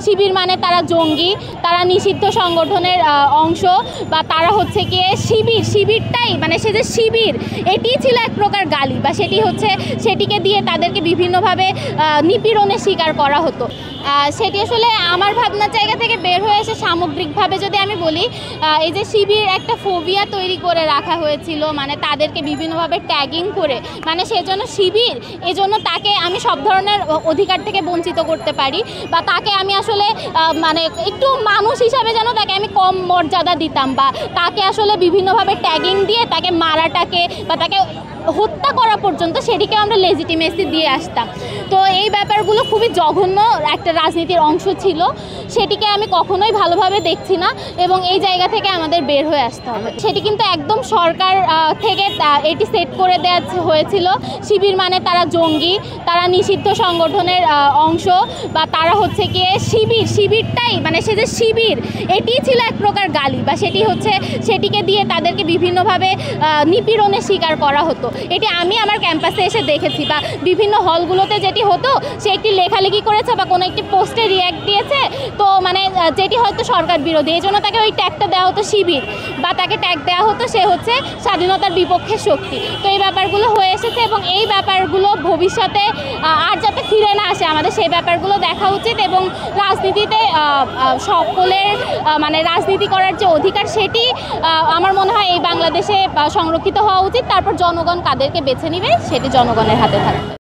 শিবির মানে তারা জঙ্গি, তারা নিষিদ্ধ সংগঠনের অংশ, বা তারা হচ্ছে গিয়ে শিবিরটাই মানে সে যে শিবির এটিই ছিল এক প্রকার গালি, বা সেটিকে দিয়ে তাদেরকে বিভিন্নভাবে নিপীড়নের শিকার করা হতো। সেটি আসলে আমার ভাবনার জায়গা থেকে বের হয়ে এসে সামগ্রিকভাবে যদি আমি বলি, এই যে শিবির একটা ফোবিয়া তৈরি করে রাখা হয়েছিল, মানে তাদেরকে বিভিন্নভাবে ট্যাগিং করে, মানে সেজন্য শিবির এজন্য তাকে আমি সব ধরনের অধিকার থেকে বঞ্চিত করতে পারি, বা তাকে আমি আসলে মানে একটু মানুষ হিসাবে যেন তাকে আমি কম মর্যাদা দিতাম, বা তাকে আসলে বিভিন্নভাবে ট্যাগিং দিয়ে তাকে মারাটাকে বা তাকে হত্যা করা পর্যন্ত সেটিকে আমরা লেজিটিমেসি দিয়ে আসতাম। তো এই ব্যাপারগুলো খুবই জঘন্য একটা রাজনীতির অংশ ছিল, সেটিকে আমি কখনোই ভালোভাবে দেখছি না, এবং এই জায়গা থেকে আমাদের বের হয়ে আসতে হবে। সেটি কিন্তু একদম সরকার থেকে এটি সেট করে দেওয়া হয়েছিল। শিবির মানে তারা জঙ্গি, তারা নিষিদ্ধ সংগঠনের অংশ, বা তারা হচ্ছে গিয়ে শিবিরটাই মানে সে যে শিবির এটিই ছিল এক প্রকার গালি, বা সেটিকে দিয়ে তাদেরকে বিভিন্নভাবে নিপীড়নের শিকার করা হতো। এটি আমি আমার ক্যাম্পাসে এসে দেখেছি, বা বিভিন্ন হলগুলোতে যেটি হতো, সে একটি লেখালেখি করেছে বা কোনো একটি পোস্টে রিয়্যাক্ট দিয়েছে, তো মানে যেটি হয়তো সরকার বিরোধী, এই জন্য তাকে ওই ট্যাগটা দেওয়া হতো শিবির, বা তাকে ট্যাগ দেওয়া হতো সে হচ্ছে স্বাধীনতার বিপক্ষে শক্তি। তো এই ব্যাপারগুলো হয়ে এসেছে, এবং এই ব্যাপারগুলো ভবিষ্যতে আর যাতে ফিরে না আসে আমাদের সেই ব্যাপারগুলো দেখা উচিত, এবং রাজনীতিতে সকলের মানে রাজনীতি করার যে অধিকার সেটি আমার মনে হয় এই বাংলাদেশে সংরক্ষিত হওয়া উচিত। তারপর জনগণ কাদেরকে বেছে নিবে সেটি জনগণের হাতে থাকবে।